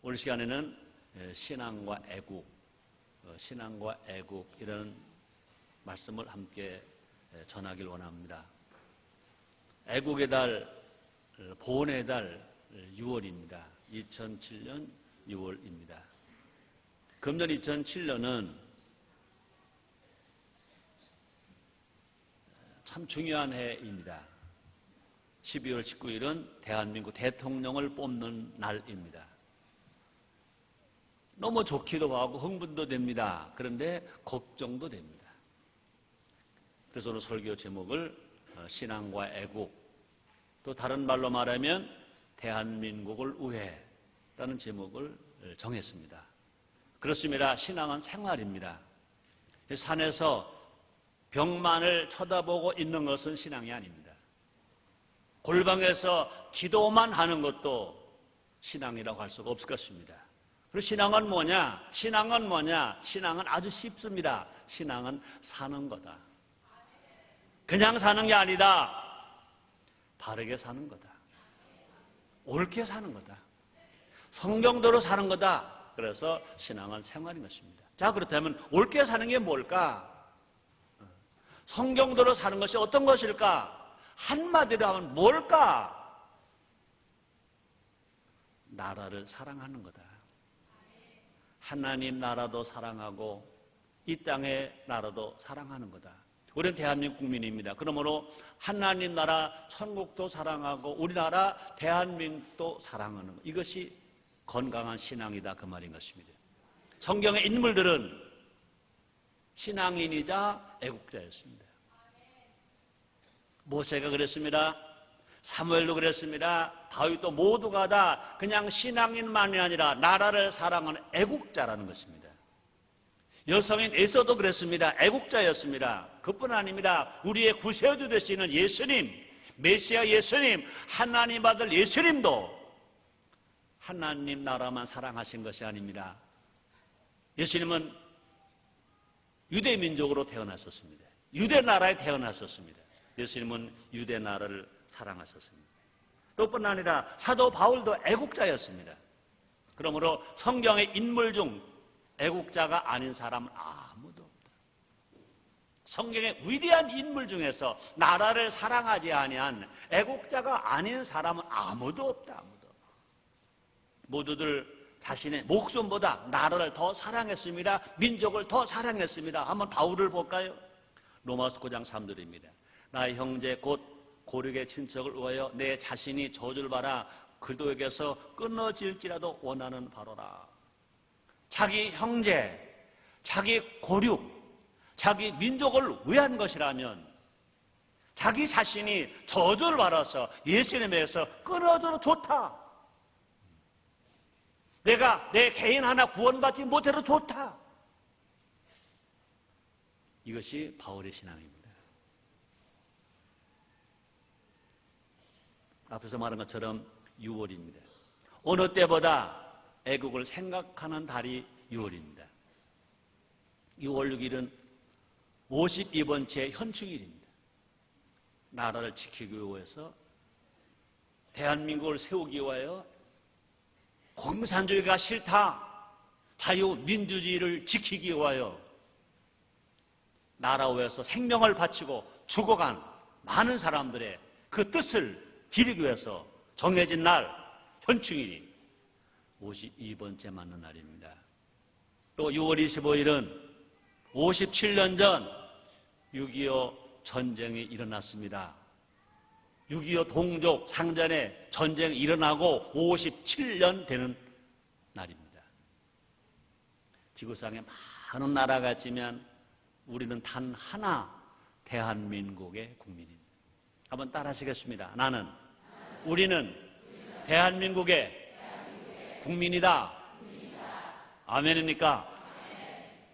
오늘 시간에는 신앙과 애국, 신앙과 애국 이런 말씀을 함께 전하길 원합니다. 애국의 달, 보온의 달 6월입니다. 2007년 6월입니다. 금년 2007년은 참 중요한 해입니다. 12월 19일은 대한민국 대통령을 뽑는 날입니다. 너무 좋기도 하고 흥분도 됩니다. 그런데 걱정도 됩니다. 그래서 오늘 설교 제목을 신앙과 애국, 또 다른 말로 말하면 대한민국을 위해라는 제목을 정했습니다. 그렇습니다. 신앙은 생활입니다. 산에서 벽만을 쳐다보고 있는 것은 신앙이 아닙니다. 골방에서 기도만 하는 것도 신앙이라고 할 수가 없을 것입니다. 그리고 신앙은 뭐냐? 신앙은 아주 쉽습니다. 신앙은 사는 거다. 그냥 사는 게 아니다. 바르게 사는 거다. 옳게 사는 거다. 성경대로 사는 거다. 그래서 신앙은 생활인 것입니다. 자, 그렇다면 옳게 사는 게 뭘까? 성경대로 사는 것이 어떤 것일까? 한마디로 하면 뭘까? 나라를 사랑하는 거다. 하나님 나라도 사랑하고 이 땅의 나라도 사랑하는 거다. 우리는 대한민국 국민입니다. 그러므로 하나님 나라 천국도 사랑하고 우리나라 대한민국도 사랑하는 것. 이것이 건강한 신앙이다 그 말인 것입니다. 성경의 인물들은 신앙인이자 애국자였습니다. 모세가 그랬습니다. 사무엘도 그랬습니다. 다윗도 모두가 다 그냥 신앙인만이 아니라 나라를 사랑하는 애국자라는 것입니다. 여성인 에서도 그랬습니다. 애국자였습니다. 그뿐 아닙니다. 우리의 구세주 되시는 예수님, 메시아 예수님, 하나님 아들 예수님도 하나님 나라만 사랑하신 것이 아닙니다. 예수님은 유대 민족으로 태어났었습니다. 유대 나라에 태어났었습니다. 예수님은 유대 나라를 사랑하셨습니다. 그뿐 아니라 사도 바울도 애국자였습니다. 그러므로 성경의 인물 중 애국자가 아닌 사람은 아무도 없다. 성경의 위대한 인물 중에서 나라를 사랑하지 아니한 애국자가 아닌 사람은 아무도 없다. 모두들 자신의 목숨보다 나라를 더 사랑했습니다. 민족을 더 사랑했습니다. 한번 바울을 볼까요? 로마서 9장 3절입니다. 나의 형제 곧 고륙의 친척을 위하여 내 자신이 저주를 받아 그도에게서 끊어질지라도 원하는 바로라. 자기 형제, 자기 고륙, 자기 민족을 위한 것이라면 자기 자신이 저주를 받아서 예수님에게서 끊어져도 좋다. 내가 내 개인 하나 구원받지 못해도 좋다. 이것이 바울의 신앙입니다. 앞에서 말한 것처럼 6월입니다. 어느 때보다 애국을 생각하는 달이 6월입니다. 6월 6일은 52번째 현충일입니다. 나라를 지키기 위해서 대한민국을 세우기 위하여 공산주의가 싫다. 자유민주주의를 지키기 위하여 나라 위해서 생명을 바치고 죽어간 많은 사람들의 그 뜻을 기리기 위해서 정해진 날, 현충일이 52번째 맞는 날입니다. 또 6월 25일은 57년 전 6.25 전쟁이 일어났습니다. 6.25 동족 상전의 전쟁이 일어나고 57년 되는 날입니다. 지구상에 많은 나라가 있지만 우리는 단 하나 대한민국의 국민입니다. 한번 따라 하시겠습니다. 우리는 대한민국의 국민이다. 아멘입니까?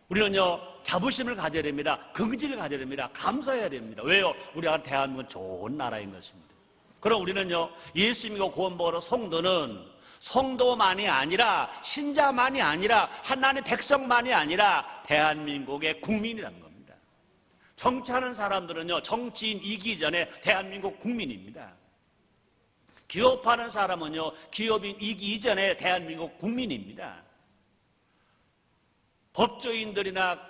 우리는요, 자부심을 가져야 됩니다. 긍지를 가져야 됩니다. 감사해야 됩니다. 왜요? 우리가 대한민국은 좋은 나라인 것입니다. 그럼 우리는요, 예수 믿고 구원받은 성도는 성도만이 아니라, 신자만이 아니라, 하나님의 백성만이 아니라 대한민국의 국민이라는 겁니다. 정치하는 사람들은요, 정치인 이기 전에 대한민국 국민입니다. 기업하는 사람은요, 기업이기 이전에 대한민국 국민입니다. 법조인들이나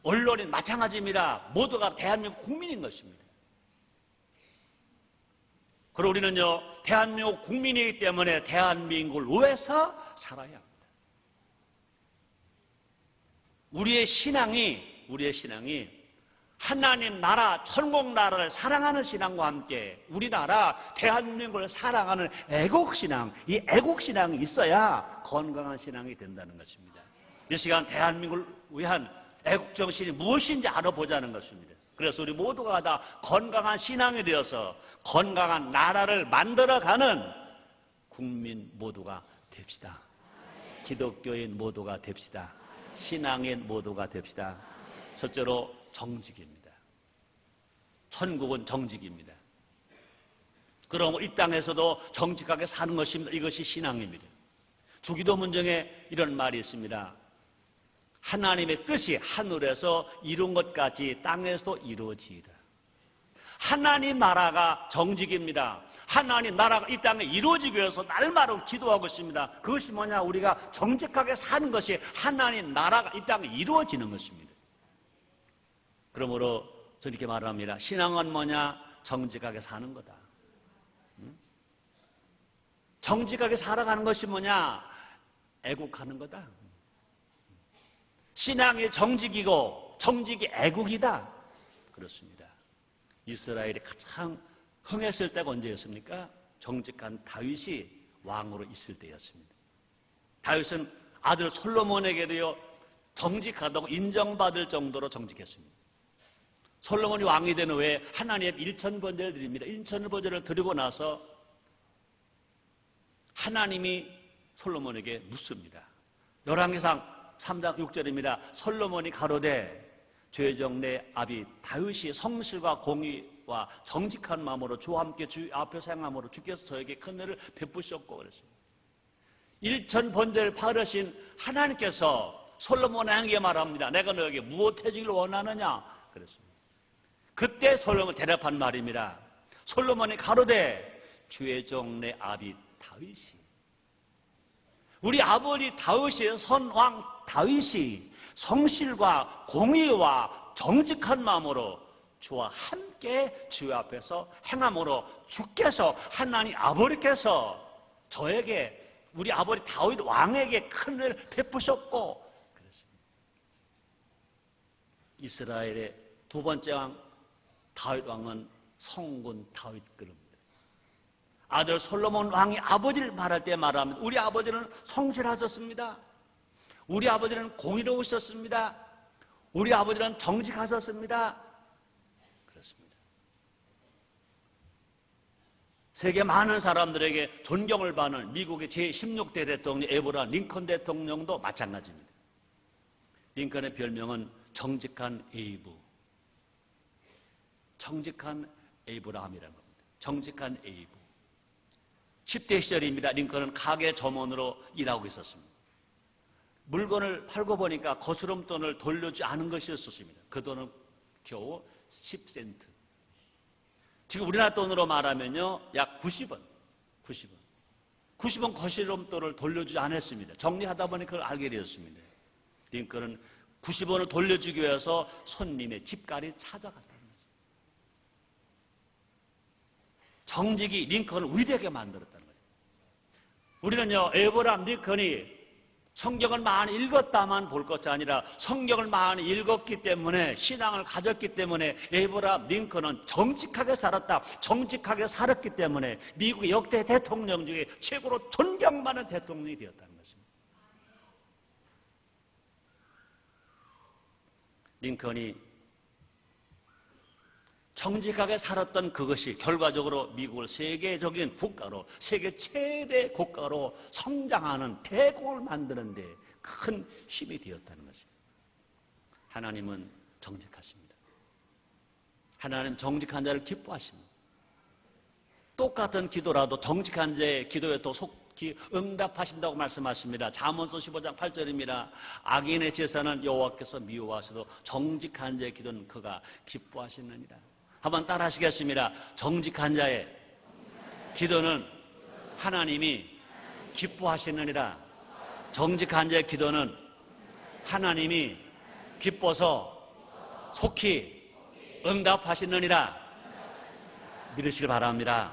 언론인 마찬가지입니다. 모두가 대한민국 국민인 것입니다. 그리고 우리는요, 대한민국 국민이기 때문에 대한민국을 위해서 살아야 합니다. 우리의 신앙이 하나님 나라, 천국 나라를 사랑하는 신앙과 함께 우리나라, 대한민국을 사랑하는 애국신앙, 이 애국신앙이 있어야 건강한 신앙이 된다는 것입니다. 이 시간 대한민국을 위한 애국정신이 무엇인지 알아보자는 것입니다. 그래서 우리 모두가 다 건강한 신앙이 되어서 건강한 나라를 만들어가는 국민 모두가 됩시다. 기독교인 모두가 됩시다. 신앙인 모두가 됩시다. 첫째로 정직입니다. 천국은 정직입니다. 그럼 이 땅에서도 정직하게 사는 것입니다. 이것이 신앙입니다. 주기도문 중에 이런 말이 있습니다. 하나님의 뜻이 하늘에서 이룬 것 같이 땅에서도 이루어지이다. 하나님 나라가 정직입니다. 하나님 나라가 이 땅에 이루어지기 위해서 날마다 기도하고 있습니다. 그것이 뭐냐? 우리가 정직하게 사는 것이 하나님 나라가 이 땅에 이루어지는 것입니다. 그러므로 저는 이렇게 말합니다. 신앙은 뭐냐? 정직하게 사는 거다. 정직하게 살아가는 것이 뭐냐? 애국하는 거다. 신앙이 정직이고 정직이 애국이다. 그렇습니다. 이스라엘이 가장 흥했을 때가 언제였습니까? 정직한 다윗이 왕으로 있을 때였습니다. 다윗은 아들 솔로몬에게도요, 정직하다고 인정받을 정도로 정직했습니다. 솔로몬이 왕이 된 후에 하나님의 일천번제를 드립니다. 일천번제를 드리고 나서 하나님이 솔로몬에게 묻습니다. 열왕기상 3장 6절입니다. 솔로몬이 가로되 죄종 내 아비 다윗이 성실과 공의와 정직한 마음으로 주와 함께 주 앞에서 행함으로 주께서 저에게 큰 은혜를 베푸셨고 그랬습니다. 일천번제를 받으신 하나님께서 솔로몬에게 말합니다. 내가 너에게 무엇 해주기를 원하느냐? 그랬습니다. 그때 솔로몬이 대답한 말입니다. 솔로몬이 가로되 주의 종 내 아비 다윗이, 우리 아버지 다윗의 선왕 다윗이 성실과 공의와 정직한 마음으로 주와 함께 주 앞에서 행함으로 주께서 하나님 아버지께서 저에게 우리 아버지 다윗 왕에게 큰 은혜를 베푸셨고 그랬습니다. 이스라엘의 두 번째 왕 다윗 왕은 성군 다윗 그룹입니다. 아들 솔로몬 왕이 아버지를 말할 때 말합니다. 우리 아버지는 성실하셨습니다. 우리 아버지는 공의로우셨습니다. 우리 아버지는 정직하셨습니다. 그렇습니다. 세계 많은 사람들에게 존경을 받는 미국의 제16대 대통령 에브라함 링컨 대통령도 마찬가지입니다. 링컨의 별명은 정직한 에이브, 정직한 에이브라함이라는 겁니다. 정직한 에이브. 10대 시절입니다. 링컨은 가게 점원으로 일하고 있었습니다. 물건을 팔고 보니까 거스름돈을 돌려주지 않은 것이었습니다. 그 돈은 겨우 10센트. 지금 우리나라 돈으로 말하면요, 약 90원. 90원 거스름돈을 돌려주지 않았습니다. 정리하다 보니 그걸 알게 되었습니다. 링컨은 90원을 돌려주기 위해서 손님의 집까지 찾아갔다는 거죠. 정직이 링컨을 위대하게 만들었다는 거예요. 우리는요, 에브라함 링컨이 성경을 많이 읽었다만 볼 것이 아니라 성경을 많이 읽었기 때문에 신앙을 가졌기 때문에 에브라함 링컨은 정직하게 살았다. 정직하게 살았기 때문에 미국의 역대 대통령 중에 최고로 존경받는 대통령이 되었다는 것입니다. 링컨이 정직하게 살았던 그것이 결과적으로 미국을 세계적인 국가로, 세계 최대 국가로 성장하는 대국을 만드는 데 큰 힘이 되었다는 것입니다. 하나님은 정직하십니다. 하나님 정직한 자를 기뻐하십니다. 똑같은 기도라도 정직한 자의 기도에 더 속히 응답하신다고 말씀하십니다. 잠언서 15장 8절입니다. 악인의 제사는 여호와께서 미워하셔도 정직한 자의 기도는 그가 기뻐하시느니라. 한번 따라 하시겠습니다. 정직한 자의 기도는 하나님이 기뻐하시느니라. 정직한 자의 기도는 하나님이 기뻐서 속히 응답하시느니라. 믿으시길 바랍니다.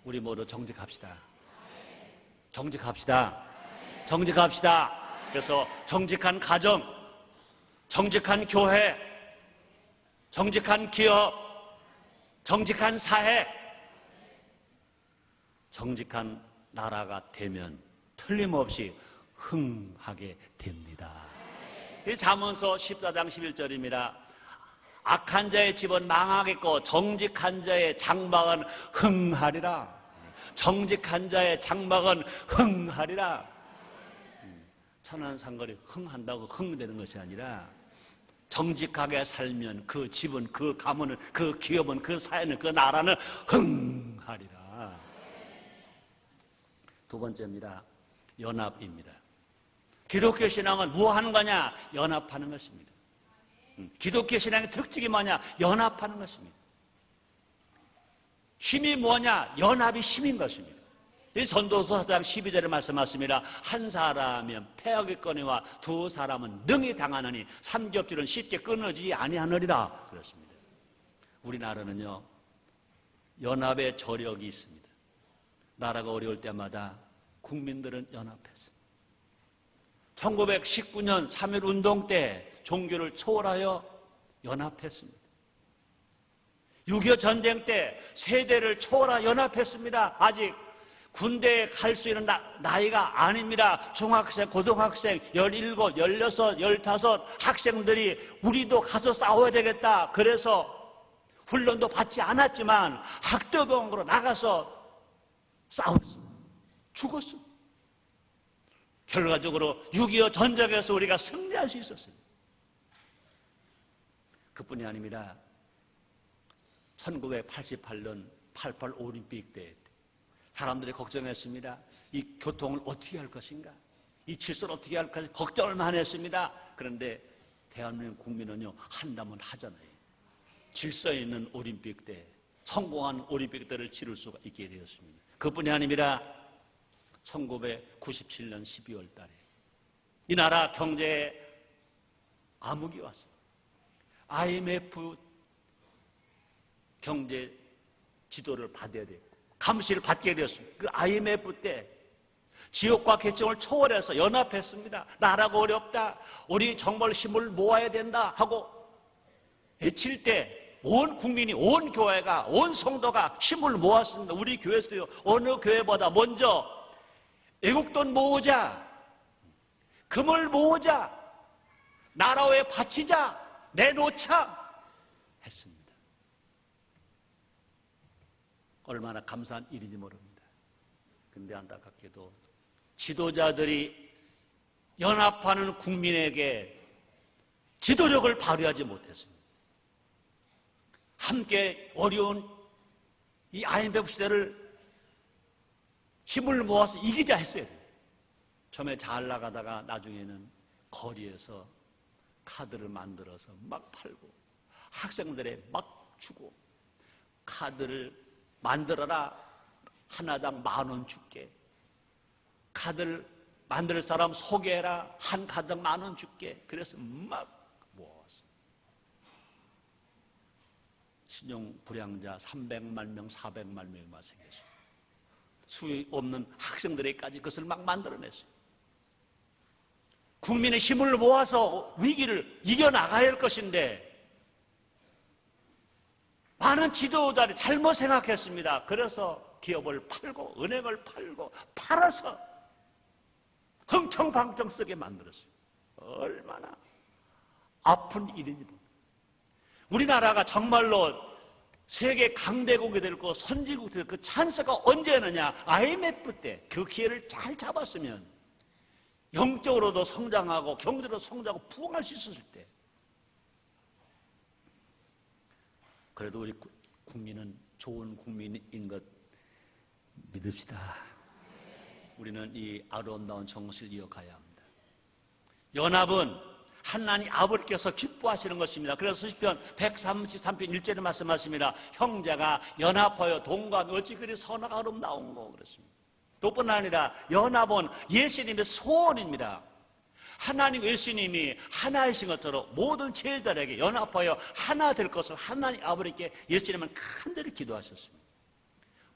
우리 모두 정직합시다. 정직합시다. 정직합시다. 그래서 정직한 가정, 정직한 교회, 정직한 기업, 정직한 사회, 정직한 나라가 되면 틀림없이 흥하게 됩니다. 이 잠언서 14장 11절입니다. 악한 자의 집은 망하겠고 정직한 자의 장막은 흥하리라. 정직한 자의 장막은 흥하리라. 천안상거리 흥한다고 흥되는 것이 아니라 정직하게 살면 그 집은, 그 가문은, 그 기업은, 그 사회는, 그 나라는 흥하리라. 두 번째입니다. 연합입니다. 기독교 신앙은 뭐 하는 거냐? 연합하는 것입니다. 기독교 신앙의 특징이 뭐냐? 연합하는 것입니다. 힘이 뭐냐? 연합이 힘인 것입니다. 이 전도서 4장 12절에 말씀하십니다. 한 사람이면 패하겠거니와 두 사람은 능히 당하느니 삼겹줄은 쉽게 끊어지지 아니하느니라. 그렇습니다. 우리나라는요, 연합의 저력이 있습니다. 나라가 어려울 때마다 국민들은 연합했습니다. 1919년 3.1 운동 때 종교를 초월하여 연합했습니다. 6.25 전쟁 때 세대를 초월하여 연합했습니다. 아직 군대에 갈 수 있는 나이가 아닙니다. 중학생, 고등학생, 17, 16, 15 학생들이 우리도 가서 싸워야 되겠다. 그래서 훈련도 받지 않았지만 학도병으로 나가서 싸웠습니다. 죽었습니다. 결과적으로 6.25 전쟁에서 우리가 승리할 수 있었습니다. 그뿐이 아닙니다. 1988년 88 올림픽 때 사람들이 걱정했습니다. 이 교통을 어떻게 할 것인가? 이 질서를 어떻게 할 것인가? 걱정을 많이 했습니다. 그런데 대한민국 국민은요, 한다면 하잖아요. 질서 있는 올림픽 때, 성공한 올림픽 때를 치를 수가 있게 되었습니다. 그뿐이 아닙니다. 1997년 12월 달에 이 나라 경제에 암흑이 왔습니다. IMF 경제 지도를 받아야 되고 감시를 받게 되었습니다. 그 IMF 때 지역과 계층을 초월해서 연합했습니다. 나라가 어렵다. 우리 정말 힘을 모아야 된다 하고 외칠 때 온 국민이, 온 교회가, 온 성도가 힘을 모았습니다. 우리 교회에서요, 어느 교회보다 먼저 애국돈 모으자, 금을 모으자, 나라에 바치자, 내놓자 했습니다. 얼마나 감사한 일인지 모릅니다. 근데 안타깝게도 지도자들이 연합하는 국민에게 지도력을 발휘하지 못했습니다. 함께 어려운 이 IMF 시대를 힘을 모아서 이기자 했어요. 처음에 잘 나가다가 나중에는 거리에서 카드를 만들어서 막 팔고 학생들에 막 주고 카드를 만들어라. 하나당 10,000원 줄게. 카드를 만들 사람 소개해라. 한 카드당 10,000원 줄게. 그래서 막 모았어. 신용 불량자 300만 명, 400만 명이 생겼어요. 수요 없는 학생들에게까지 그것을 막 만들어냈어요. 국민의 힘을 모아서 위기를 이겨나가야 할 것인데 많은 지도자들이 잘못 생각했습니다. 그래서 기업을 팔고 은행을 팔고 팔아서 흥청방청 쓰게 만들었어요. 얼마나 아픈 일인지 모릅니다. 우리나라가 정말로 세계 강대국이 될 거, 선진국이 될 그 찬스가 언제느냐? IMF 때 그 기회를 잘 잡았으면 영적으로도 성장하고 경제로 성장하고 부흥할 수 있었을 때. 그래도 우리 국민은 좋은 국민인 것 믿읍시다. 우리는 이 아름다운 정신을 이어가야 합니다. 연합은 하나님 아버지께서 기뻐하시는 것입니다. 그래서 시편 133편 1절에 말씀하십니다. 형제가 연합하여 동거하면 어찌 그리 선화가 아름다운고 그랬습니다. 또 뿐 아니라 연합은 예수님의 소원입니다. 하나님 예수님이 하나이신 것처럼 모든 제자들에게 연합하여 하나 될 것을 하나님 아버지께 예수님은 간절히 기도하셨습니다.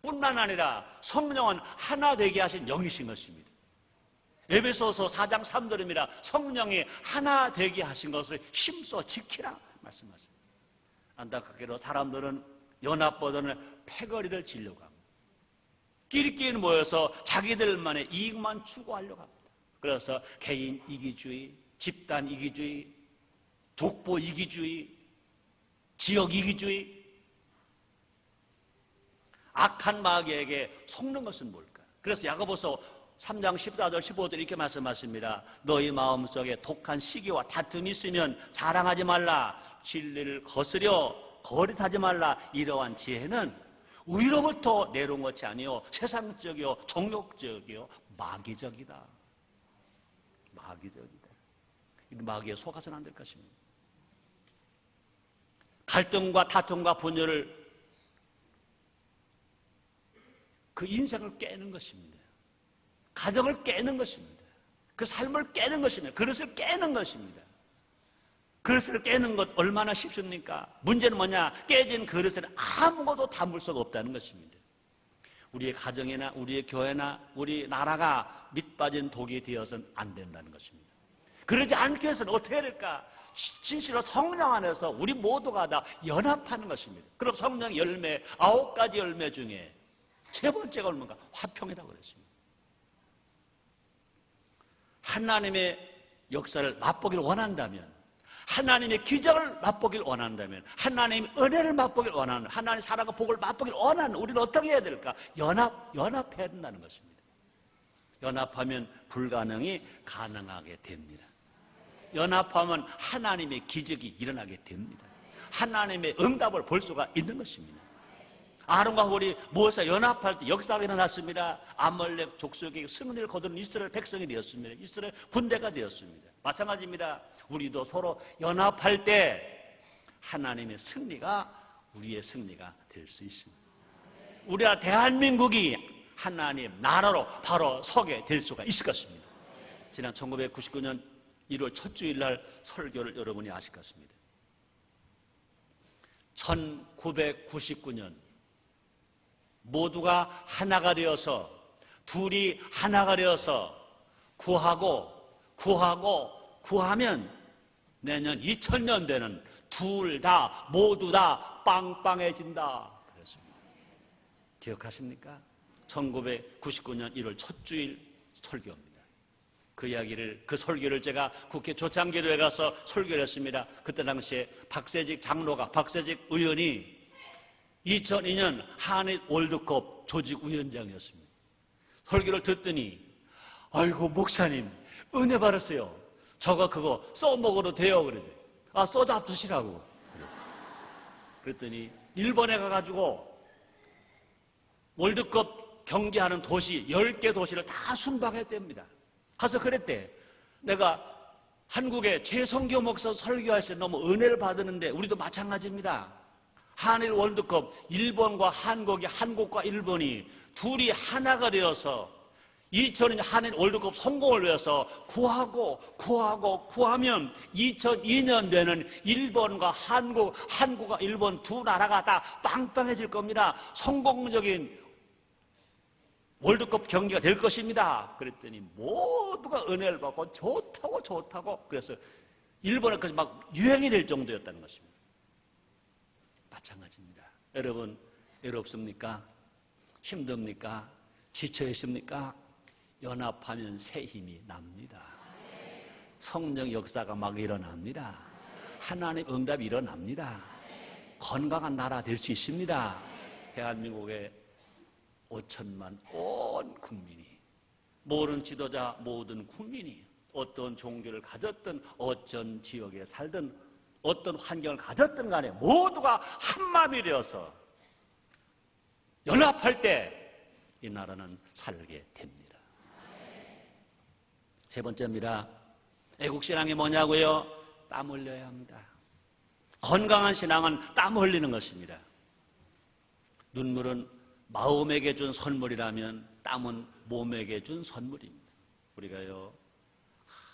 뿐만 아니라 성령은 하나 되게 하신 영이신 것입니다. 에베소서 4장 3절입니다. 성령이 하나 되게 하신 것을 힘써 지키라 말씀하십니다. 안타깝게도 사람들은 연합보다는 패거리를 지려고 합니다. 끼리끼리 모여서 자기들만의 이익만 추구하려고 합니다. 그래서 개인 이기주의, 집단 이기주의, 족보 이기주의, 지역 이기주의, 악한 마귀에게 속는 것은 뭘까? 그래서 야고보서 3장 14절 15절 이렇게 말씀하십니다. 너희 마음속에 독한 시기와 다툼이 있으면 자랑하지 말라. 진리를 거스려 거짓하지 말라. 이러한 지혜는 위로부터 내려온 것이 아니요 세상적이요 정욕적이요 마귀적이다. 마귀적이다. 이 마귀에 속아서는 안 될 것입니다. 갈등과 다툼과 분열을 그 인생을 깨는 것입니다. 가정을 깨는 것입니다. 그 삶을 깨는 것입니다. 그릇을 깨는 것입니다. 그릇을 깨는 것 얼마나 쉽습니까? 문제는 뭐냐? 깨진 그릇에는 아무것도 담을 수가 없다는 것입니다. 우리의 가정이나 우리의 교회나 우리 나라가 밑빠진 독이 되어서는 안 된다는 것입니다. 그러지 않기 위해서는 어떻게 해야 될까? 진실로 성령 안에서 우리 모두가 다 연합하는 것입니다. 그럼 성령 열매 9가지 열매 중에 세 번째가 뭔가? 화평이라고 그랬습니다. 하나님의 역사를 맛보기를 원한다면, 하나님의 기적을 맛보기를 원한다면, 하나님의 은혜를 맛보기를 원하는, 하나님의 사랑과 복을 맛보기를 원하는 우리는 어떻게 해야 될까? 연합해야 된다는 것입니다. 연합하면 불가능이 가능하게 됩니다. 연합하면 하나님의 기적이 일어나게 됩니다. 하나님의 응답을 볼 수가 있는 것입니다. 아론과 홀이 모세 연합할 때 역사가 일어났습니다. 아말렉 족속에게 승리를 거두는 이스라엘 백성이 되었습니다. 이스라엘 군대가 되었습니다. 마찬가지입니다. 우리도 서로 연합할 때 하나님의 승리가 우리의 승리가 될 수 있습니다. 우리가 대한민국이 하나님 나라로 바로 서게 될 수가 있을 것입니다. 지난 1999년 1월 첫 주일날 설교를 여러분이 아실 것입니다. 1999년 모두가 하나가 되어서, 둘이 하나가 되어서 구하면 내년 2000년대는 둘 다 모두 다 빵빵해진다 그랬습니다. 기억하십니까? 1999년 1월 첫 주일 설교입니다. 그 설교를 제가 국회 조창기로에 가서 설교를 했습니다. 그때 당시에 박세직 의원이 2002년 한일 월드컵 조직위원장이었습니다. 설교를 듣더니 아이고 목사님 은혜 받았어요. 그거 써먹어도 돼요. 그러지. 써 잡수시라고. 그랬더니 일본에 가가지고 월드컵 경기하는 도시 10개 도시를 다 순방했답니다. 가서 그랬대. 내가 한국의 최성교 목사 설교할 때 너무 은혜를 받았는데 우리도 마찬가지입니다. 한일 월드컵 일본과 한국과 일본이 둘이 하나가 되어서 2002년 한일 월드컵 성공을 위해서 구하면 2002년에는 일본과 한국과 일본 두 나라가 다 빵빵해질 겁니다. 성공적인 월드컵 경기가 될 것입니다. 그랬더니 모두가 은혜를 받고 좋다고 그래서 일본에까지 막 유행이 될 정도였다는 것입니다. 마찬가지입니다. 여러분 외롭습니까? 힘듭니까? 지쳐 있습니까? 연합하면 새 힘이 납니다. 성령 역사가 막 일어납니다. 하나님 응답이 일어납니다. 건강한 나라 될 수 있습니다. 대한민국의 5천만 온 국민이, 모든 지도자 모든 국민이 어떤 종교를 가졌든 어떤 지역에 살든 어떤 환경을 가졌든 간에 모두가 한마음이 되어서 연합할 때 이 나라는 살게 됩니다. 세 번째입니다. 애국신앙이 뭐냐고요? 땀 흘려야 합니다. 건강한 신앙은 땀 흘리는 것입니다. 눈물은 마음에게 준 선물이라면 땀은 몸에게 준 선물입니다. 우리가요,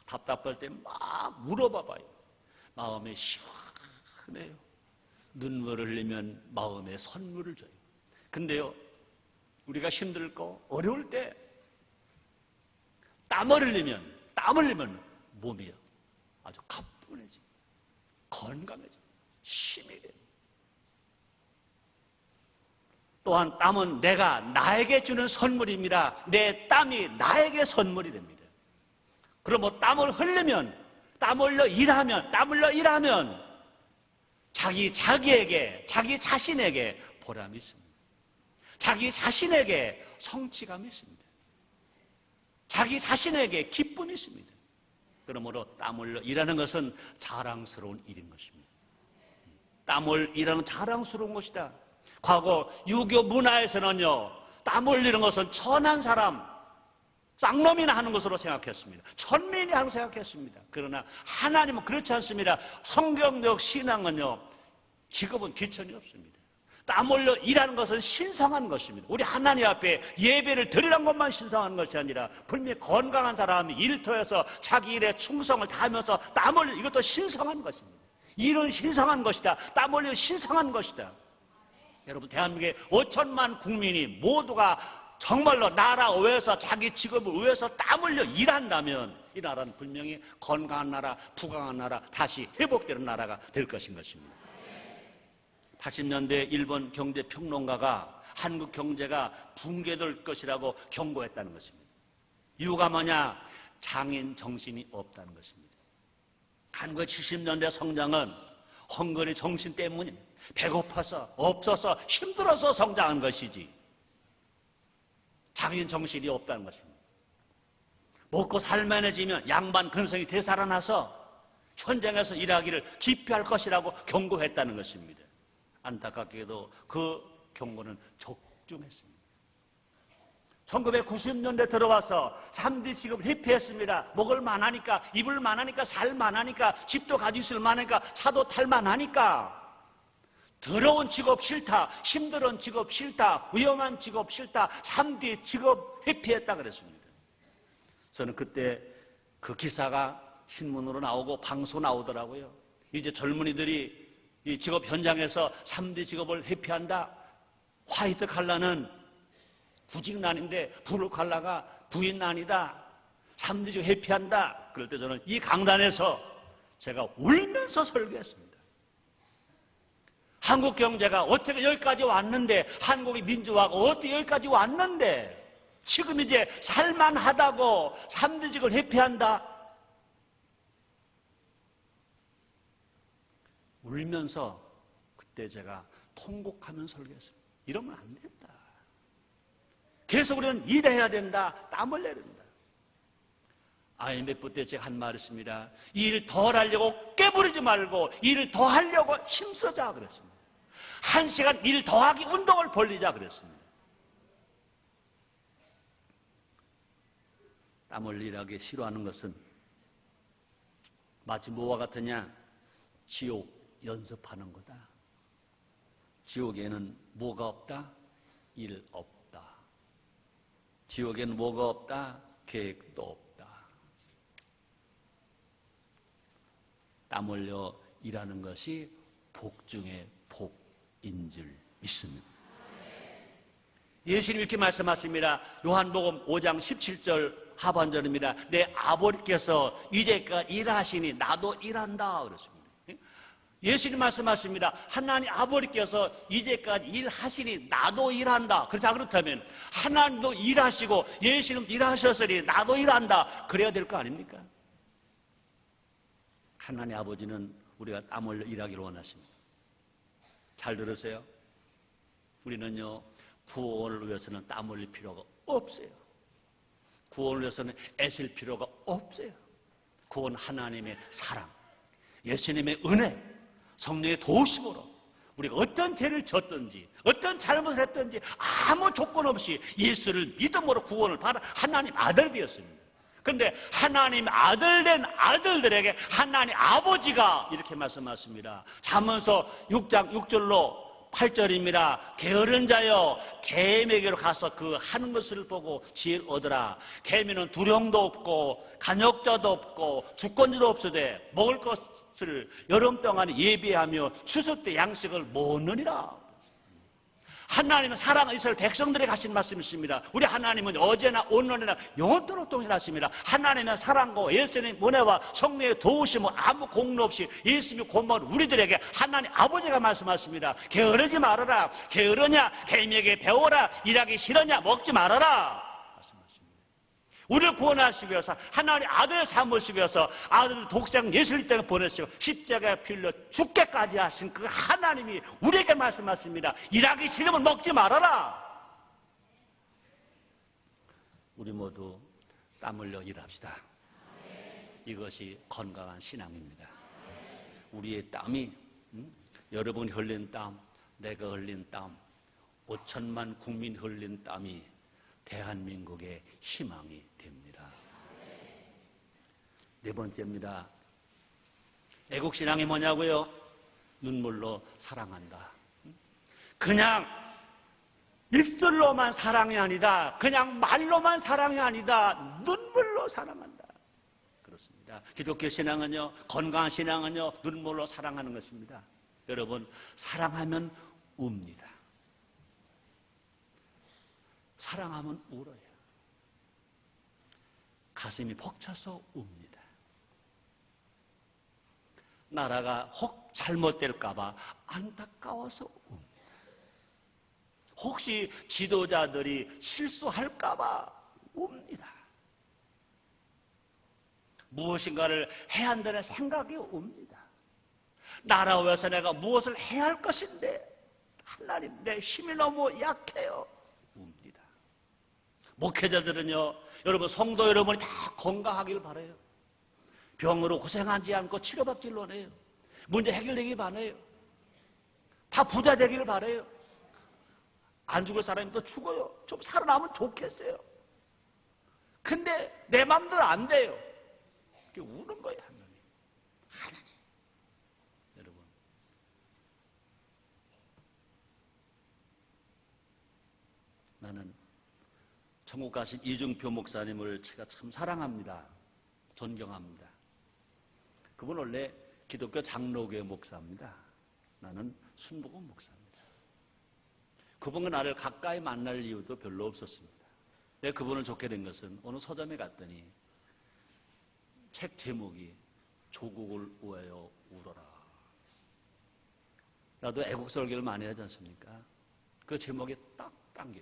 답답할 때 막 물어봐봐요. 마음에 시원해요. 눈물을 흘리면 마음에 선물을 줘요. 근데요, 우리가 힘들고 어려울 때 땀을 흘리면 몸이 아주 가뿐해지고 건강해지고 힘이 돼요. 또한 땀은 내가 나에게 주는 선물입니다. 내 땀이 나에게 선물이 됩니다. 그럼 뭐 땀을 흘리면, 땀 흘려 일하면 자기 자신에게 보람이 있습니다. 자기 자신에게 성취감이 있습니다. 자기 자신에게 기쁨이 있습니다. 그러므로 땀 흘려 일하는 것은 자랑스러운 일인 것입니다. 땀을 일하는 자랑스러운 것이다. 과거 유교 문화에서는요, 땀 흘리는 것은 천한 사람, 쌍놈이나 하는 것으로 생각했습니다. 천민이 하는 생각했습니다. 그러나 하나님은 그렇지 않습니다. 성경적 신앙은요, 직업은 귀천이 없습니다. 땀 흘려 일하는 것은 신성한 것입니다. 우리 하나님 앞에 예배를 드리는 것만 신성한 것이 아니라 분명히 건강한 사람이 일터에서 자기 일에 충성을 다하면서 땀 흘려, 이것도 신성한 것입니다. 일은 신성한 것이다. 땀 흘려 신성한 것이다. 여러분, 대한민국의 5천만 국민이 모두가 정말로 나라 위해서, 자기 직업을 위해서 땀 흘려 일한다면 이 나라는 분명히 건강한 나라, 부강한 나라, 다시 회복되는 나라가 될 것인 것입니다. 80년대 일본 경제평론가가 한국 경제가 붕괴될 것이라고 경고했다는 것입니다. 이유가 뭐냐? 장인 정신이 없다는 것입니다. 한국의 70년대 성장은 헝거리 정신 때문입니다. 배고파서, 없어서, 힘들어서 성장한 것이지 장인 정신이 없다는 것입니다. 먹고 살만해지면 양반 근성이 되살아나서 현장에서 일하기를 기피할 것이라고 경고했다는 것입니다. 안타깝게도 그 경고는 적중했습니다. 1990년대 들어와서 3D 직업을 회피했습니다. 먹을 만하니까, 입을 만하니까, 살 만하니까, 집도 가지고 있을 만하니까, 차도 탈 만하니까 더러운 직업 싫다, 힘들은 직업 싫다, 위험한 직업 싫다, 3D 직업 회피했다 그랬습니다. 저는 그때 그 기사가 신문으로 나오고 방송 나오더라고요. 이제 젊은이들이 이 직업 현장에서 3D 직업을 회피한다. 화이트 칼라는 구직난인데 블루 칼라가 부인난이다. 3D 직업 회피한다. 그럴 때 저는 이 강단에서 제가 울면서 설교했습니다. 한국 경제가 어떻게 여기까지 왔는데, 한국의 민주화가 어떻게 여기까지 왔는데 지금 이제 살만하다고 3D 직업을 회피한다. 울면서 그때 제가 통곡하면서 설교했습니다. 이러면 안 된다. 계속 우리는 일해야 된다. 땀을 내야 된다. IMF 때 제가 한 말이 있습니다. 일 덜 하려고 깨부리지 말고 일 더 하려고 힘쓰자 그랬습니다. 1시간 일 더하기 운동을 벌리자 그랬습니다. 땀을 일하기 싫어하는 것은 마치 뭐와 같으냐? 지옥 연습하는 거다. 지옥에는 뭐가 없다? 일 없다. 지옥에는 뭐가 없다? 계획도 없다. 땀 흘려 일하는 것이 복 중에 복인 줄 믿습니다. 예수님 이렇게 말씀하십니다. 요한복음 5장 17절 하반절입니다. 내 아버지께서 이제까지 일하시니 나도 일한다 그랬습니다. 예수님 말씀하십니다. 하나님 아버지께서 이제까지 일하시니 나도 일한다. 그렇다면 하나님도 일하시고 예수님도 일하셨으니 나도 일한다. 그래야 될 거 아닙니까? 하나님 아버지는 우리가 땀 흘려 일하기를 원하십니다. 잘 들으세요. 우리는요, 구원을 위해서는 땀 흘릴 필요가 없어요. 구원을 위해서는 애쓸 필요가 없어요. 구원 하나님의 사랑, 예수님의 은혜, 성령의 도우심으로 우리가 어떤 죄를 졌든지 어떤 잘못을 했든지 아무 조건 없이 예수를 믿음으로 구원을 받아 하나님 아들이 되었습니다. 근데 하나님 아들 된 아들들에게 하나님 아버지가 이렇게 말씀하십니다. 잠언서 6장 6절로 8절입니다. 게으른 자여 개미에게로 가서 그 하는 것을 보고 지혜를 얻으라. 개미는 두령도 없고 간역자도 없고 주권자도 없으되 먹을 것을 여름 동안에 예비하며 추수 때 양식을 먹느니라. 하나님은 사랑은 이스라엘 백성들에게 하신 말씀이 있습니다. 우리 하나님은 어제나 오늘이나 영원토록 동일하십니다. 하나님은 사랑과 예수님 은혜와 성령의 도우심을 아무 공로 없이 예수님이 고마운 우리들에게 하나님 아버지가 말씀하십니다. 게으르지 말아라. 게으르냐? 개미에게 배워라. 일하기 싫으냐? 먹지 말아라. 우리를 구원하시기 위해서 하나님 아들을 삼으시기 위해서 아들을 독생 예수님 때문에 보내시고 십자가에 필려 죽게까지 하신 그 하나님이 우리에게 말씀하십니다. 일하기 싫으면 먹지 말아라. 우리 모두 땀 흘려 일합시다. 이것이 건강한 신앙입니다. 우리의 땀이 여러분이 흘린 땀, 내가 흘린 땀, 5천만 국민 흘린 땀이 대한민국의 희망이 됩니다. 네 번째입니다. 애국신앙이 뭐냐고요? 눈물로 사랑한다. 그냥 입술로만 사랑이 아니다. 그냥 말로만 사랑이 아니다. 눈물로 사랑한다. 그렇습니다. 기독교 신앙은요, 건강한 신앙은요, 눈물로 사랑하는 것입니다. 여러분, 사랑하면 웁니다. 사랑하면 울어요. 가슴이 벅차서 웁니다. 나라가 혹 잘못될까봐 안타까워서 웁니다. 혹시 지도자들이 실수할까봐 웁니다. 무엇인가를 해야 한다는 생각이 웁니다. 나라 위해서 내가 무엇을 해야 할 것인데 하나님 내 힘이 너무 약해요. 웁니다. 목회자들은요, 여러분 성도 여러분이 다 건강하길 바라요. 병으로 고생하지 않고 치료받기를 원해요. 문제 해결되길 바라요. 다 부자 되기를 바라요. 안 죽을 사람이 또 죽어요. 좀 살아나면 좋겠어요. 근데 내 맘대로 안 돼요. 우는 거예요. 하나님. 여러분, 나는 천국 가신 이중표 목사님을 제가 참 사랑합니다. 존경합니다. 그분 원래 기독교 장로교회 목사입니다. 나는 순복음 목사입니다. 그분과 나를 가까이 만날 이유도 별로 없었습니다. 내가 그분을 좋게 된 것은 어느 서점에 갔더니 책 제목이 조국을 위하여 울어라. 나도 애국 설교를 많이 하지 않습니까? 그 제목에 딱 당겨.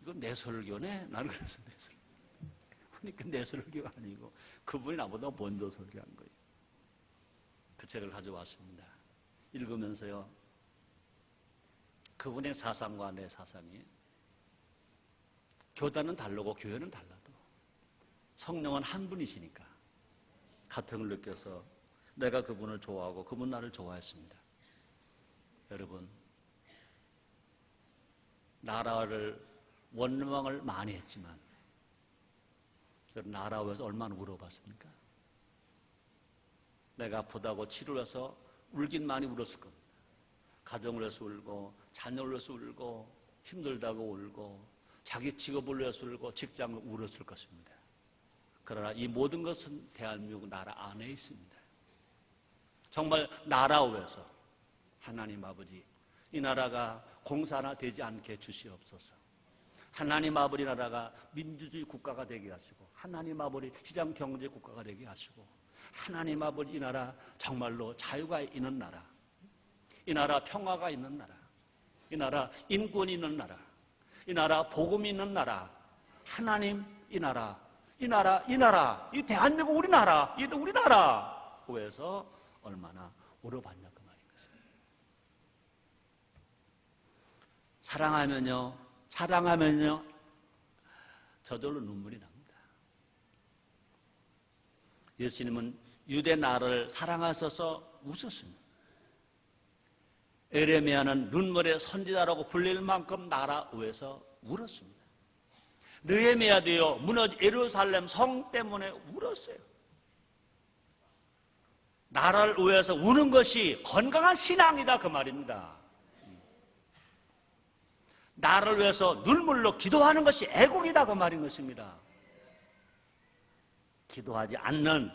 이건 내 설교네? 나는 그래서 내 설교. 그러니까 내 설교가 아니고 그분이 나보다 먼저 설교한 거예요. 그 책을 가져왔습니다. 읽으면서요, 그분의 사상과 내 사상이 교단은 다르고 교회는 달라도 성령은 한 분이시니까 같은 걸 느껴서 내가 그분을 좋아하고 그분 나를 좋아했습니다. 여러분, 나라를 원망을 많이 했지만 나라 위해서 얼마나 울어봤습니까? 내가 아프다고 치료를 해서 울긴 많이 울었을 겁니다. 가정을 위해서 울고 자녀를 위해서 울고 힘들다고 울고 자기 직업을 위해서 울고 직장을 울었을 것입니다. 그러나 이 모든 것은 대한민국 나라 안에 있습니다. 정말 나라 위해서 하나님 아버지, 이 나라가 공산화 되지 않게 주시옵소서. 하나님 아버지, 나라가 민주주의 국가가 되게 하시고 하나님 아버지 시장 경제 국가가 되게 하시고 하나님 아버지, 이 나라 정말로 자유가 있는 나라, 이 나라 평화가 있는 나라, 이 나라 인권이 있는 나라, 이 나라 복음이 있는 나라, 하나님 이 나라, 이 나라, 이 나라, 이 대한민국 우리나라, 이 우리나라 위해서 얼마나 울어봤냐 그 말인 것입니다. 사랑하면요 저절로 눈물이 납니다. 예수님은 유대 나라를 사랑하셔서 웃었습니다. 에레미야는 눈물의 선지자라고 불릴 만큼 나라 위에서 울었습니다. 느헤미야도요, 무너진 예루살렘 성 때문에 울었어요. 나라를 위해서 우는 것이 건강한 신앙이다, 그 말입니다. 나라를 위해서 눈물로 기도하는 것이 애국이다, 그 말인 것입니다. 기도하지 않는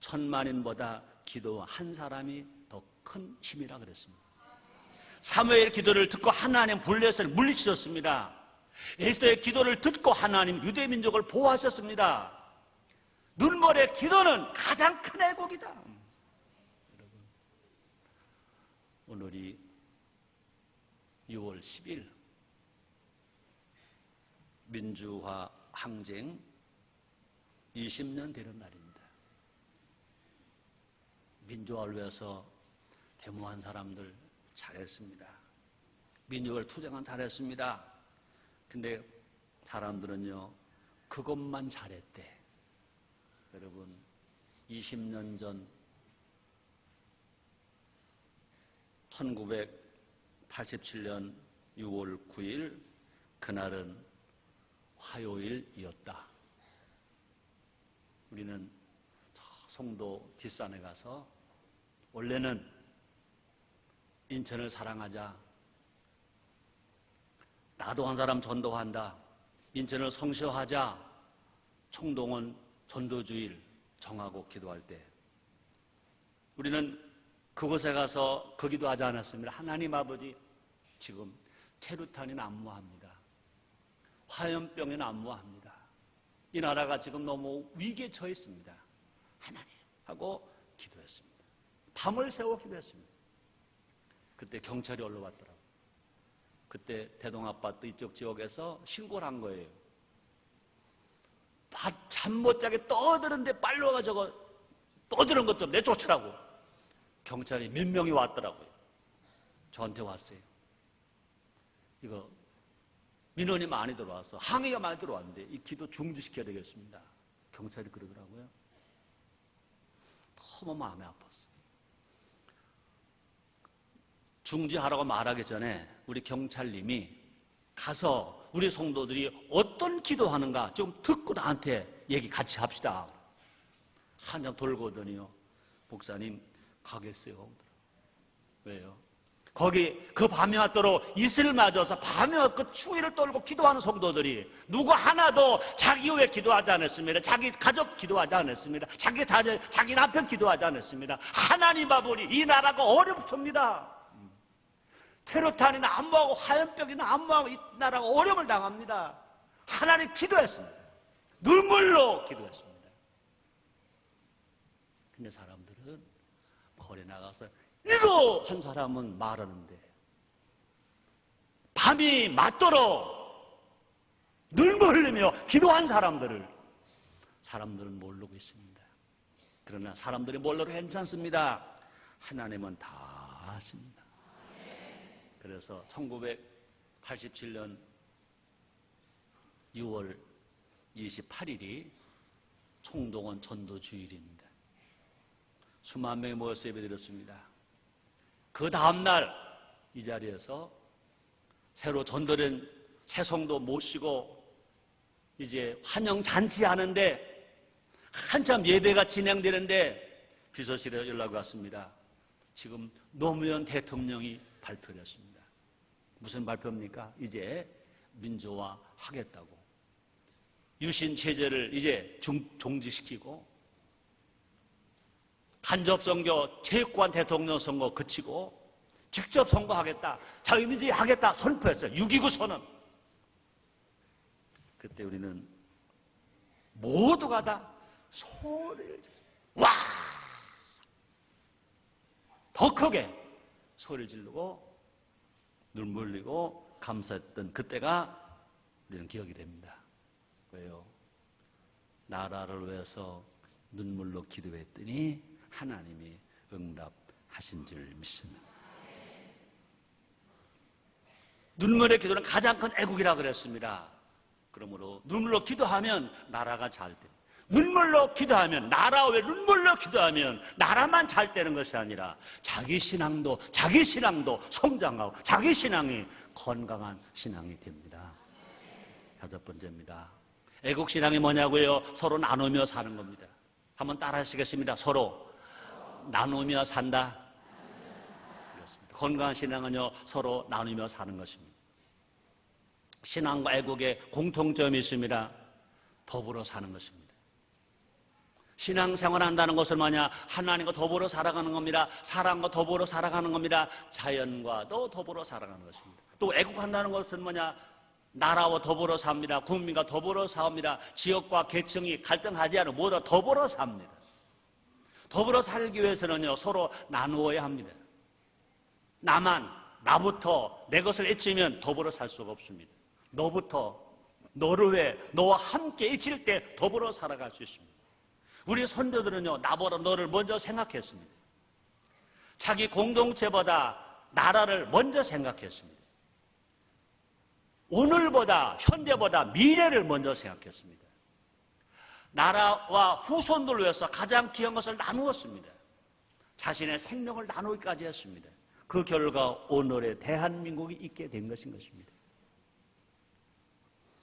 천만인보다 기도 한 사람이 더 큰 힘이라 그랬습니다. 사무엘의 기도를 듣고 하나님 블레셋을 물리치셨습니다. 에스더의 기도를 듣고 하나님 유대 민족을 보호하셨습니다. 눈물의 기도는 가장 큰 애국이다. 여러분, 오늘이 6월 10일 민주화 항쟁 20년 되는 날입니다. 민주화를 위해서 데모한 사람들 잘했습니다. 민족을 투쟁한 잘했습니다. 근데 사람들은요, 그것만 잘했대. 여러분, 20년 전 1987년 6월 9일 그날은 화요일이었다. 우리는 송도 뒷산에 가서 원래는 인천을 사랑하자, 나도 한 사람 전도한다, 인천을 성시하자, 총동원 전도주일 정하고 기도할 때 우리는 그곳에 가서 그 기도하지 않았습니다. 하나님 아버지, 지금 체류탄이 난무합니다. 화염병이 난무합니다. 이 나라가 지금 너무 위기에 처해 있습니다. 하나님 하고 기도했습니다. 밤을 새워 기도했습니다. 그때 경찰이 올라왔더라고요. 그때 대동아파트 이쪽 지역에서 신고를 한 거예요. 잠 못 자게 떠드는데 빨리 와가지고 떠드는 것 좀 내쫓으라고 경찰이 몇 명이 왔더라고요. 저한테 왔어요. 이거 민원이 많이 들어와서 항의가 많이 들어왔는데 이 기도 중지시켜야 되겠습니다. 경찰이 그러더라고요. 너무 마음이 아팠어요. 중지하라고 말하기 전에 우리 경찰님이 가서 우리 성도들이 어떤 기도하는가 좀 듣고 나한테 얘기 같이 합시다. 한참 돌고 오더니요, 목사님 가겠어요. 왜요? 거기 그 밤이 왔도록 이슬을 맞아서 밤에 그 추위를 떨고 기도하는 성도들이 누구 하나도 자기 위해 기도하지 않았습니다. 자기 가족 기도하지 않았습니다. 자기 자녀, 자기 남편 기도하지 않았습니다. 하나님 아버지, 이 나라가 어렵습니다. 테러탄이나 안무하고 화염병이나 안무하고 이 나라가 어려움을 당합니다. 하나님 기도했습니다. 눈물로 기도했습니다. 근데 사람들은 거리 나가서 이거 한 사람은 말하는데 밤이 맞도록 눈물 흘리며 기도한 사람들은 모르고 있습니다. 그러나 사람들이 몰라도 괜찮습니다. 하나님은 다 아십니다. 그래서 1987년 6월 28일이 총동원 전도주일입니다. 수만 명이 모여서 예배드렸습니다. 그 다음날 이 자리에서 새로 전도된 새 성도 모시고 이제 환영잔치 하는데 한참 예배가 진행되는데 비서실에 연락이 왔습니다. 지금 노무현 대통령이 발표를 했습니다. 무슨 발표입니까? 이제 민주화 하겠다고. 유신 체제를 이제 종지시키고 간접선거, 체육관 대통령 선거 그치고 직접 선거하겠다, 자유민주주의 하겠다 선포했어요. 6.29 선언. 그때 우리는 모두가 다 소리를 와! 더 크게 소리를 지르고 눈물 흘리고 감사했던 그때가 우리는 기억이 됩니다. 왜요? 나라를 위해서 눈물로 기도했더니 하나님이 응답하신 줄 믿습니다. 눈물의 기도는 가장 큰 애국이라 그랬습니다. 그러므로 눈물로 기도하면 나라가 잘 돼. 눈물로 기도하면, 나라 왜 눈물로 기도하면 나라만 잘 되는 것이 아니라 자기 신앙도 성장하고 자기 신앙이 건강한 신앙이 됩니다. 다섯 번째입니다. 애국신앙이 뭐냐고요? 서로 나누며 사는 겁니다. 한번 따라 하시겠습니다. 서로 나누며 산다. 그렇습니다. 건강한 신앙은요, 서로 나누며 사는 것입니다. 신앙과 애국의 공통점이 있습니다. 더불어 사는 것입니다. 신앙생활 한다는 것은 뭐냐? 하나님과 더불어 살아가는 겁니다. 사람과 더불어 살아가는 겁니다. 자연과도 더불어 살아가는 것입니다. 또 애국한다는 것은 뭐냐? 나라와 더불어 삽니다. 국민과 더불어 삽니다. 지역과 계층이 갈등하지 않고 모두 더불어 삽니다. 더불어 살기 위해서는요, 서로 나누어야 합니다. 나부터 내 것을 애치면 더불어 살 수가 없습니다. 너를 위해 너와 함께 애칠 때 더불어 살아갈 수 있습니다. 우리 선조들은요, 나보다 너를 먼저 생각했습니다. 자기 공동체보다 나라를 먼저 생각했습니다. 오늘보다, 현재보다 미래를 먼저 생각했습니다. 나라와 후손들을 위해서 가장 귀한 것을 나누었습니다. 자신의 생명을 나누기까지 했습니다. 그 결과 오늘의 대한민국이 있게 된 것입니다.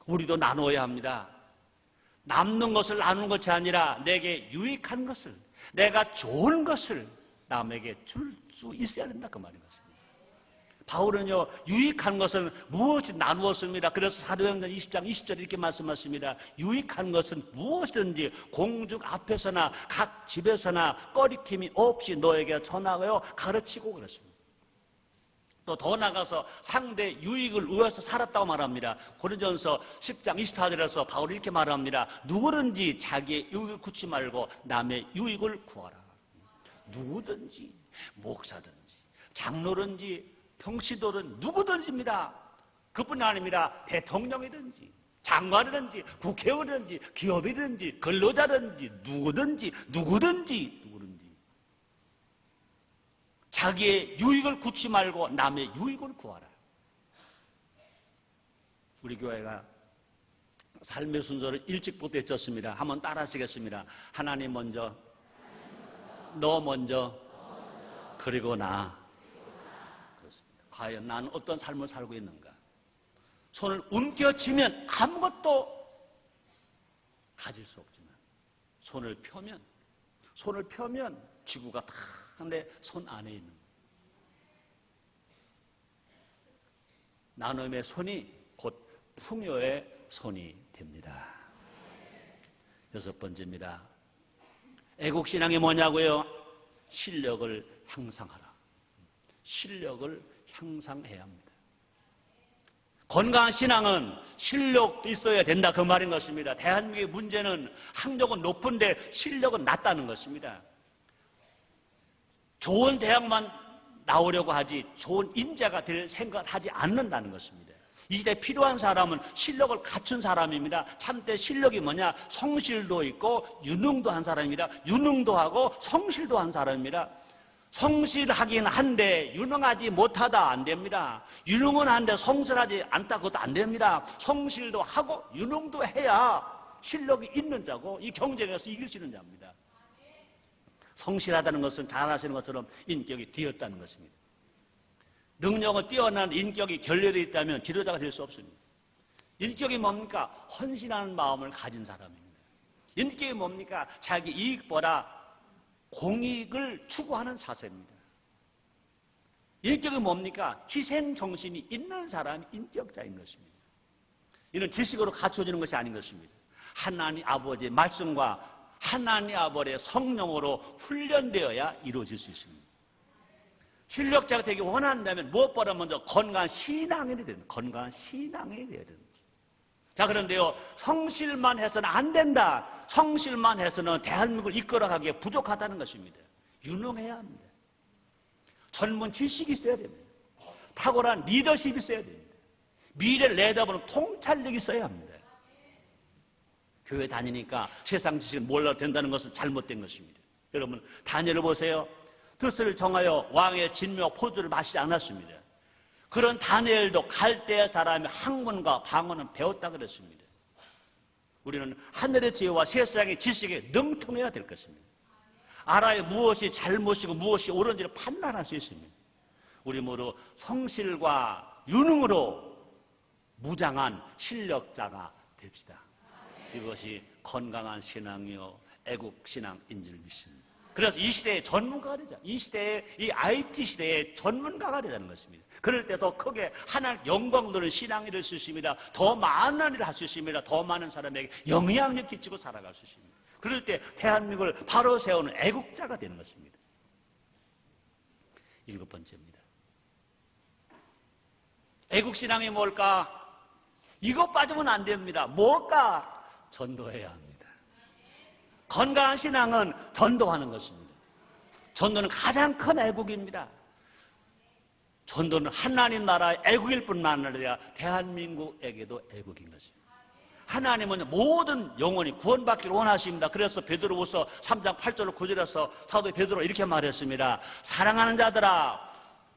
우리도 나누어야 합니다. 남는 것을 나누는 것이 아니라 내게 유익한 것을, 내가 좋은 것을 남에게 줄 수 있어야 된다, 그 말인 것입니다. 바울은요, 유익한 것은 무엇이 나누었습니다. 그래서 사도행전 20장 20절 이렇게 말씀하십니다. 유익한 것은 무엇이든지 공중 앞에서나 각 집에서나 꺼리낌이 없이 너에게 전하여 가르치고 그랬습니다. 또 더 나가서 상대 유익을 위해서 살았다고 말합니다. 고린도전서 10장 24절에서 바울이 이렇게 말합니다. 누구든지 자기의 유익을 굳지 말고 남의 유익을 구하라. 누구든지, 목사든지, 장로든지, 평시도든 누구든지입니다. 그뿐이 아닙니다. 대통령이든지, 장관이든지, 국회의원이든지, 기업이든지, 근로자든지, 누구든지 자기의 유익을 굳지 말고 남의 유익을 구하라. 우리 교회가 삶의 순서를 일찍부터 했었습니다. 한번 따라 하시겠습니다. 하나님 먼저, 너 먼저, 그리고 나. 그렇습니다. 과연 나는 어떤 삶을 살고 있는가? 손을 움켜쥐면 아무것도 가질 수 없지만 손을 펴면 지구가 다 내 손 안에 있는 나눔의 손이 곧 풍요의 손이 됩니다. 여섯 번째입니다. 애국신앙이 뭐냐고요? 실력을 향상하라. 실력을 향상해야 합니다. 건강한 신앙은 실력도 있어야 된다, 그 말인 것입니다. 대한민국의 문제는 학력은 높은데 실력은 낮다는 것입니다. 좋은 대학만 나오려고 하지 좋은 인재가 될 생각을 하지 않는다는 것입니다. 이 시대에 필요한 사람은 실력을 갖춘 사람입니다. 참된 실력이 뭐냐? 성실도 있고 유능도 한 사람입니다. 유능도 하고 성실도 한 사람입니다. 성실하긴 한데 유능하지 못하다 안 됩니다. 유능은 한데 성실하지 않다, 그것도 안 됩니다. 성실도 하고 유능도 해야 실력이 있는 자고 이 경쟁에서 이길 수 있는 자입니다. 성실하다는 것은 잘 아시는 것처럼 인격이 뛰었다는 것입니다. 능력은 뛰어난 인격이 결여되어 있다면 지도자가 될 수 없습니다. 인격이 뭡니까? 헌신하는 마음을 가진 사람입니다. 인격이 뭡니까? 자기 이익보다 공익을 추구하는 자세입니다. 인격이 뭡니까? 희생정신이 있는 사람이 인격자인 것입니다. 이는 지식으로 갖춰지는 것이 아닌 것입니다. 하나님 아버지의 말씀과 하나님 아버지의 성령으로 훈련되어야 이루어질 수 있습니다. 실력자가 되기 원한다면 무엇보다 먼저 건강한 신앙이 돼야 됩니다. 건강한 신앙이 돼야 됩니다. 자, 그런데요, 성실만 해서는 안 된다. 성실만 해서는 대한민국을 이끌어가기에 부족하다는 것입니다. 유능해야 합니다. 전문 지식이 있어야 됩니다. 탁월한 리더십이 있어야 됩니다. 미래를 내다보는 통찰력이 있어야 합니다. 교회 다니니까 세상 지식을 몰라도 된다는 것은 잘못된 것입니다. 여러분, 다니엘을 보세요. 뜻을 정하여 왕의 진묘 포도를 마시지 않았습니다. 그런 다니엘도 갈대아 사람의 학문과 방언은 배웠다 그랬습니다. 우리는 하늘의 지혜와 세상의 지식에 능통해야 될 것입니다. 알아야 무엇이 잘못이고 무엇이 옳은지를 판단할 수 있습니다. 우리 모두 성실과 유능으로 무장한 실력자가 됩시다. 이것이 건강한 신앙이요 애국신앙인 줄 믿습니다. 그래서 이 시대의 전문가가 되자. 이 시대의 이 IT 시대의 전문가가 되자는 것입니다. 그럴 때 더 크게 하나님 영광 돌리는 신앙이 될 수 있습니다. 더 많은 일을 할 수 있습니다. 더 많은 사람에게 영향력 끼치고 살아갈 수 있습니다. 그럴 때 대한민국을 바로 세우는 애국자가 되는 것입니다. 7번째입니다. 애국신앙이 뭘까? 이거 빠지면 안 됩니다. 뭘까? 전도해야 합니다. 건강한 신앙은 전도하는 것입니다. 전도는 가장 큰 애국입니다. 전도는 하나님 나라의 애국일 뿐만 아니라 대한민국에게도 애국인 것입니다. 하나님은 모든 영혼이 구원받기를 원하십니다. 그래서 베드로후서 3장 8절 9절에서 사도 베드로 이렇게 말했습니다. 사랑하는 자들아,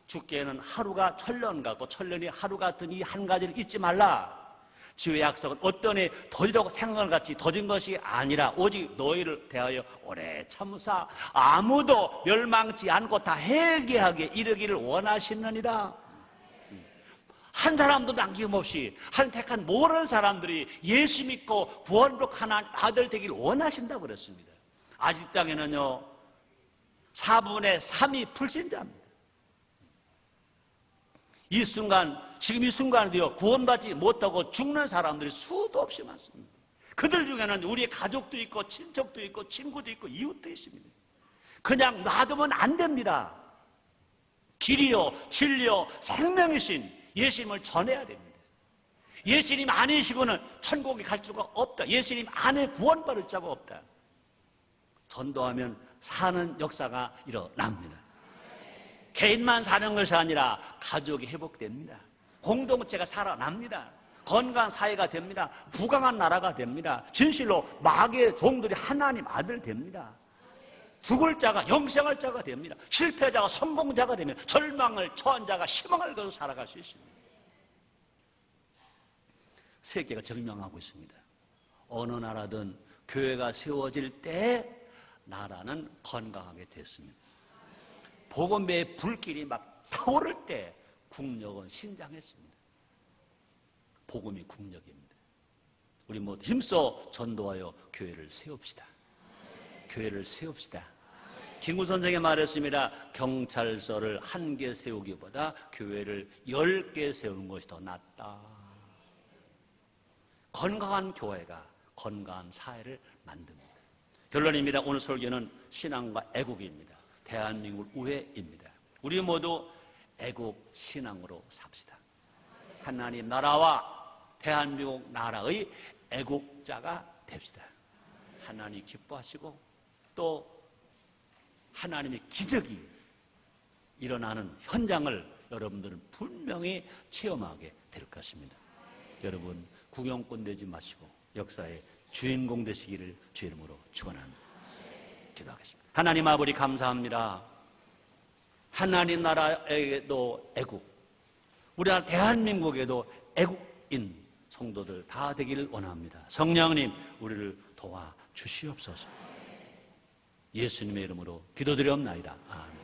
주께는 하루가 천년 같고 천년이 하루 같은 이 한 가지를 잊지 말라. 주의 약속은 어떤 해 더디다고 생각을 같이 더딘 것이 아니라 오직 너희를 대하여 오래 참으사 아무도 멸망치 않고 다 회개하게 이르기를 원하시느니라. 한 사람도 남김없이 하나님 택한 모든 사람들이 예수 믿고 구원받고 하나님 아들 되기를 원하신다고 그랬습니다. 아직 땅에는요 4분의 3이 불신자입니다. 이 순간, 지금 이 순간에도요, 구원받지 못하고 죽는 사람들이 수도 없이 많습니다. 그들 중에는 우리의 가족도 있고, 친척도 있고, 친구도 있고, 이웃도 있습니다. 그냥 놔두면 안 됩니다. 길이요, 진리요, 생명이신 예수님을 전해야 됩니다. 예수님 아니시고는 천국에 갈 수가 없다. 예수님 안에 구원받을 자가 없다. 전도하면 사는 역사가 일어납니다. 개인만 사는 것이 아니라 가족이 회복됩니다. 공동체가 살아납니다. 건강한 사회가 됩니다. 부강한 나라가 됩니다. 진실로 마귀의 종들이 하나님 아들 됩니다. 죽을 자가 영생할 자가 됩니다. 실패자가 성공자가 되면 절망을 처한 자가 희망을 거두고 살아갈 수 있습니다. 세계가 증명하고 있습니다. 어느 나라든 교회가 세워질 때 나라는 건강하게 됐습니다. 복음의 불길이 막 타오를 때 국력은 신장했습니다. 복음이 국력입니다. 우리 모두 힘써 전도하여 교회를 세웁시다. 교회를 세웁시다. 김구 선생이 말했습니다. 경찰서를 1개 세우기보다 교회를 10개 세우는 것이 더 낫다. 건강한 교회가 건강한 사회를 만듭니다. 결론입니다. 오늘 설교는 신앙과 애국입니다. 대한민국 우회입니다. 우리 모두 애국 신앙으로 삽시다. 하나님 나라와 대한민국 나라의 애국자가 됩시다. 하나님 기뻐하시고 또 하나님의 기적이 일어나는 현장을 여러분들은 분명히 체험하게 될 것입니다. 여러분 구경꾼 되지 마시고 역사의 주인공 되시기를 주 이름으로 축원합니다. 기도하겠습니다. 하나님 아버지 감사합니다. 하나님 나라에도 애국, 우리나라 대한민국에도 애국인 성도들 다 되기를 원합니다. 성령님 우리를 도와주시옵소서. 예수님의 이름으로 기도드리옵나이다. 아멘.